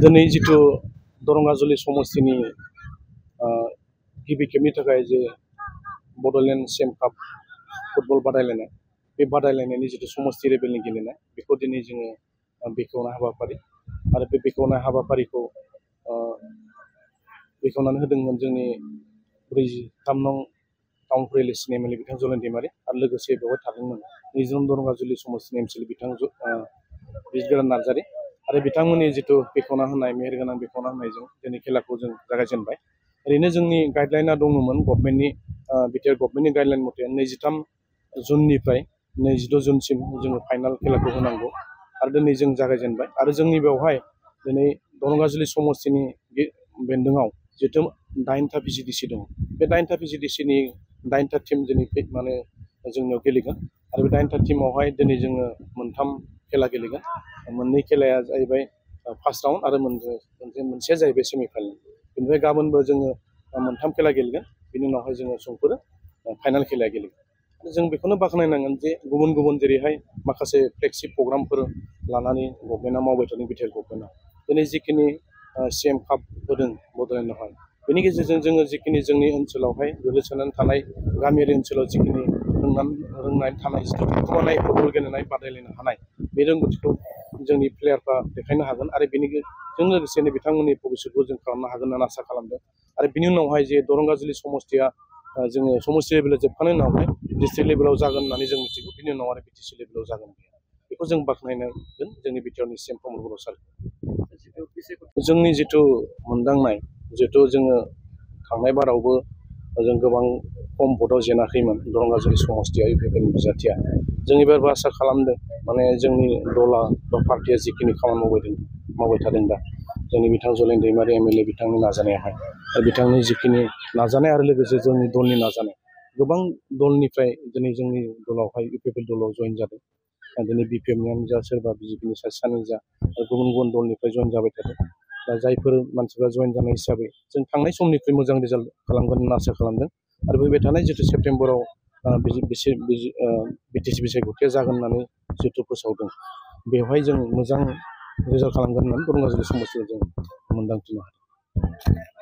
दिनै जिथु दरंगाजुलि समस्तिनि गिबि खेबनि थाखाय जे बड'लेण्ड सेम काप फुटबल बादायलायनाय बे बादायलायनायनि जिथु समस्ति लेभेलनि गेलेनाय बेखौ दिनै जोङो बेखेवनाय हाबाफारि आरो बे बेखेवनाय हाबाफारिखौ बेखेवनानै होदोंमोन जोंनि 43 नं टाउन प्रिलिसनि एमएलए बिथां जलेन दैमारि आरो लोगोसे बेवहाय थादोंमोन 20 नं दरंगाजुलि समस्तिनि एमसिएलए बिथां बिरगोरान नार्जारि आरो बिथांमोननि जिथु बेखेवना होनाय मेहेरगोनां बेखेवना होनायजों दिनै खेलाखौ जों जागायजेनबाय। ओरैनो जोंनि गाइडलाइना दङमोन गभर्नमेन्टनि बिटिआर गभर्नमेन्टनि गाइडलाइन मथे 23 जुननिफ्राय 22 जुनसिम जोङो फाइनाल खेलाखौ होनांगौ आरो दिनै जों जागायजेनबाय आरो जोंनि बेवहाय दिनै दरंगाजुलि समस्तिनि बेन्दोङाव जिथु 9टा भिजिडिसि दङ बे 9टा भिजिडिसिनि 9टा टिम दिनै माने जोंनियाव गेलेगोन आरो बे 9टा टिमावहाय दिनै जोङो मोनथाम खेला गेलेगोन। मोननै खेलाया जाहैबाय फार्स्ट राउन्ड आरो मोनसेया जाहैबाय सेमिफाइनाल। बेनिफ्राय गाबोनबो जोङो मोनथाम खेला गेलेगोन बिनि उनावहाय जोङो समफोर फाइनाल खेलाया गेलेगोन। जों बेखौनो बाख्नायनांगोन जे गुबुन गुबुन जेरैहाय माखासे फ्लेगशिप प्रग्रामफोर लानानै गभर्नमेन्टआ मावबाय थादों बिटिआर गभर्नमेन्टआ दिनै जिखिनि सिएम काप होदों बड'लेण्डआवहाय बेनि गेजेरजों जोङो जिखिनि जोंनि ओनसोलावहाय गोग्लैसोनानै थानाय गामियारि ओनसोलाव जिखिनि रोंनानै थानाय जिथु थाखुमानाय फुटबल गेलेनाय बादायलायनो हानाय बे रोंगौथिखौ जोंनि प्लेयारफ्रा देखायनो हागोन आरो बेजों लोगोसेनो बिथांमोननि भबिसतखौ जों खालामनो हागोन होननानै आसा खालामदों। आरो बिनि उनावहाय जे दरंगाजुलि समस्तिया जोङो समस्ति लेभेलाव जोबखांनायनि उनावहाय डिस्ट्रिक्ट लेभेलाव जागोन होननानै जों मिथिगौ बिनि उनाव आरो बिटिसि लेभेलाव जागोन बेखौ जों बाख्नायनांगोन जोंनि बिटिआरनि सिएम प्रमद बर' सारखौ। जोंनि जिथु मोनदांनाय जिहेथु जोङो थांनाय बारावबो जों गोबां खम भटआव जेनाखैमोन दरंगाजुलि समस्तिया इउपिपिएलनि बिजाथिया जों एबारबो आसा खालामदों माने जोंनि दला बा पार्टिया जिखिनि खामानि मावबाय थादों दा जोंनि बिथां जलेन दैमारि एमएलए बिथांनि नाजानायावहाय आरो बिथांनि जिखिनि नाजानाय आरो लोगोसे जोंनि दलनि नाजानाय गोबां दलनिफ्राय दिनै जोंनि दलावहाय इउपिपिएल दलाव जइन जादों। दिनै बिपिएमनियानो जा सोरबा बिजेपिनि सासेयानो जा गुबुन गुबुन दलनिफ्राय जइन जाबाय थादों। दा जायफोर मानसिफ्रा जइन जानाय हिसाबै जों थांनाय समनिख्रुइ मोजां रिजाल्ट खालामगोन होनना आसा खालामदों आरो फैबाय थानाय जिथु सेप्तेम्बराव बिटिसि बिसायख'थिया जागोन होननानै जिथु फोसावदों बेवहाय जों मोजां रिजाल्ट खालामगोन होननानै दरंगाजुलि समस्तियाव जों मोनदांथिनो हादों।